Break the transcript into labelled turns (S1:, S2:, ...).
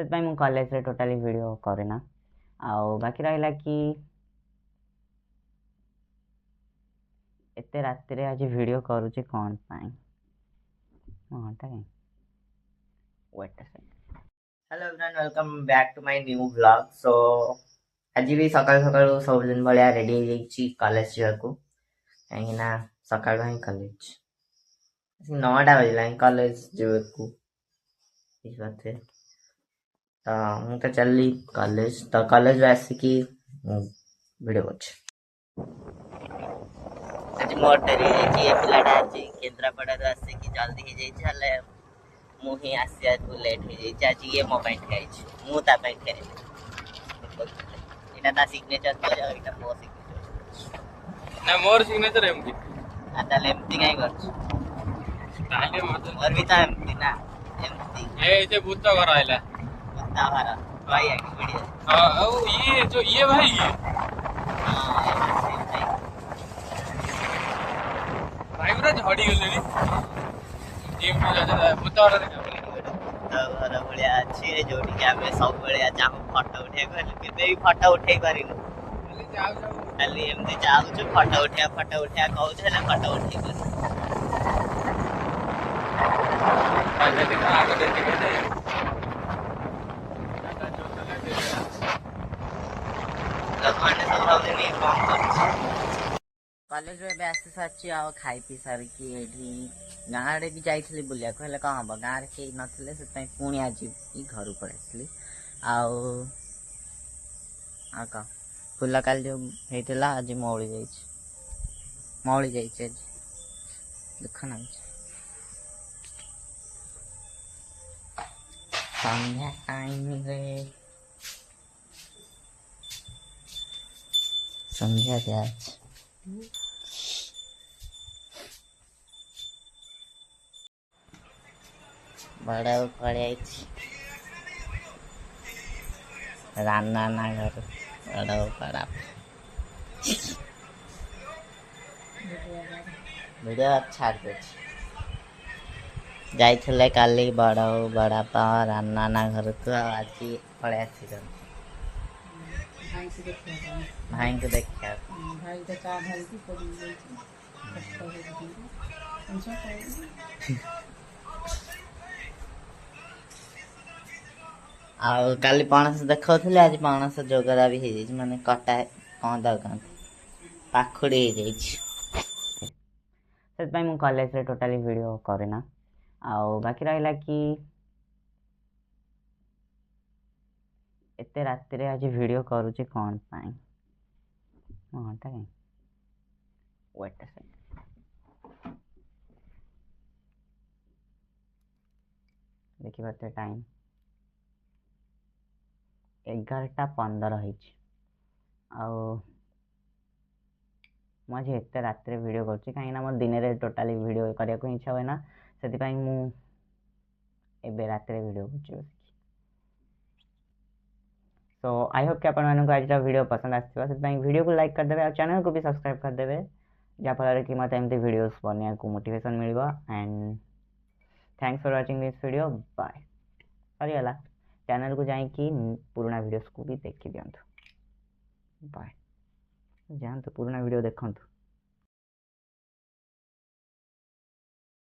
S1: ସେଥିପାଇଁ ମୁଁ କଲେଜରେ ଟୋଟାଲି ଭିଡ଼ିଓ କରେନା। ଆଉ ବାକି ରହିଲା କି ଏତେ ରାତିରେ ଆଜି ଭିଡ଼ିଓ କରୁଛି କ'ଣ ପାଇଁ? ଘଣ୍ଟା କାଇଁ wait a second. Hello everyone, welcome back to my new vlog. So आज भी सकाळु सकाळु सबदिन भलिया रेडी हो जाइछि कॉलेज जाको, कहीं ना सकाळु ही कॉलेज 9टा बजला कॉलेज जाको इस बात है। तो मु तो चलली कॉलेज, तो कॉलेज आसिकी वीडियो करछि। आज मोर डेरी जाइछि, ए पिलाटा आज केंद्रापड़ा आसिकी जल्दी हो जाइछि, हले मु ही आसिया लेट हो जाइछि। आज ये मो ପାଇଁ ଖାଇଛି, ମୁଁ ତା ପାଇଁ ଖାଇଲି। ଏଟା ତା ସିଗ୍ନେଚର ତ, ଏଟା ମୋ ସିଗ୍ନେଚର
S2: ନା ମୋର ସିଗ୍ନେଚର ଏମିତି।
S1: ଆ ତାହେଲେ ଏମିତି କାଇଁ କରୁଛୁ?
S2: ତାହେଲେ ମତେ
S1: ମୋର ବି ତ ଏମିତି ନା, ଏମିତି
S2: ଏ ସେ ଭୂତ ଘର ଆଇଲା।
S1: ତା ଘର ଭାଇ ଆକି ଭିଡିଓ।
S2: ହଁ, ଆଉ ଇଏ ଭାଇ ଭାଇ ପୁରା ଝଡି ଗଲେଣି। ଭୂତ ଘର ଦେଖା
S1: ଘର ଭଳିଆ ଅଛି ଯୋଉଠିକି ଆମେ ସବୁବେଳେ ଯାଉ ଫଟୋ ଉଠେଇବାକୁ, ହେଲେ କେବେ ବି ଫଟୋ ଉଠେଇ ପାରିନୁ। ଖାଲି ଏମିତି ଯାଉଛୁ ଫଟୋ ଉଠେଇବା କହୁଛୁ, ହେଲେ ଫଟୋ ଉଠେଇ ପାରୁନୁ। ଲୋକମାନେ ସବୁ ଭାବୁଛନ୍ତି କଣ କରୁଛି। କଲେଜରୁ ଏବେ ଆସି ସାରିଛି, ଆଉ ଖାଇ ପିଇ ସାରିକି ଏଇଠି ଗାଁ ଆଡ଼େ ବି ଯାଇଥିଲି ବୁଲିବାକୁ, ହେଲେ କ'ଣ ହବ, ଗାଁରେ କେହି ନଥିଲେ, ସେଥିପାଇଁ ପୁଣି ଆଜି ଘରକୁ ପଳେଇ ଆସିଥିଲି। ଆଉ କ'ଣ ଫୁଲ କାଲି ଯେଉଁ ହେଇଥିଲା ଆଜି ମଉଳି ଯାଇଛି ଆଜି, ଦୁଃଖ ନାଗୁଛି। ସନ୍ଧ୍ୟା ଟାଇମରେ ସନ୍ଧ୍ୟା ଦିଆଅଛି। ବଡ଼ ପଳେଇ ଆଇଛି ରାନା ନା ଘର, ବଡ଼ ପଡ଼ା ଭିଡ଼ିଓ ଛାଡ଼ି ଦେଉଛି। ଯାଇଥିଲେ କାଲି ବଡ଼ ବଡ଼ାପା ରାନା ନା ଘରକୁ, ଆଉ ଆଜି ପଳେଇ ଆସିଛନ୍ତି ଭାଇଙ୍କୁ ଦେଖିବାକୁ। ଆଉ କାଲି ପଣସ ଦେଖାଉଥିଲେ, ଆଜି ପଣସ ଯୋଗରା ବି ହେଇଯାଇଛି, ମାନେ କଟା କ'ଣ ଦରକାର ପାଖୁଡ଼ି ହେଇଯାଇଛି। ସେଥିପାଇଁ ମୁଁ କଲେଜରେ ଟୋଟାଲି ଭିଡ଼ିଓ କରେନା। ଆଉ ବାକି ରହିଲା କି ଏତେ ରାତିରେ ଆଜି ଭିଡ଼ିଓ କରୁଛି କ'ଣ ପାଇଁ? ଘଣ୍ଟା କାଇଁ ୱେଟ୍ अ सेकंड। ଦେଖିପାରୁଥିବେ ଟାଇମ୍ 11ଟା 15 ହେଇଛି। ଆଉ ମୁଁ ଆଜି ଏତେ ରାତିରେ ଭିଡ଼ିଓ କରୁଛି କାହିଁକିନା ମୋର ଦିନରେ ଟୋଟାଲି ଭିଡ଼ିଓ କରିବାକୁ ଇଚ୍ଛା ହୁଏ ନା, ସେଥିପାଇଁ ମୁଁ ଏବେ ରାତିରେ ଭିଡ଼ିଓ କରୁଛି ବସିକି। सो आई होप कि आपको आज वीडियो पसंद आसो, वीडियो को लाइक करदे और चैनल को भी सब्सक्राइब करदे, जहाँफल कि मत एमती वीडियोस बनने को मोटिवेशन मिल। And thanks for watching this video, bye. सरीगला, चैनल को जाइए पुराना वीडियोस को भी देखी दिंतु, बाय। जातु पुराना वीडियो देखु।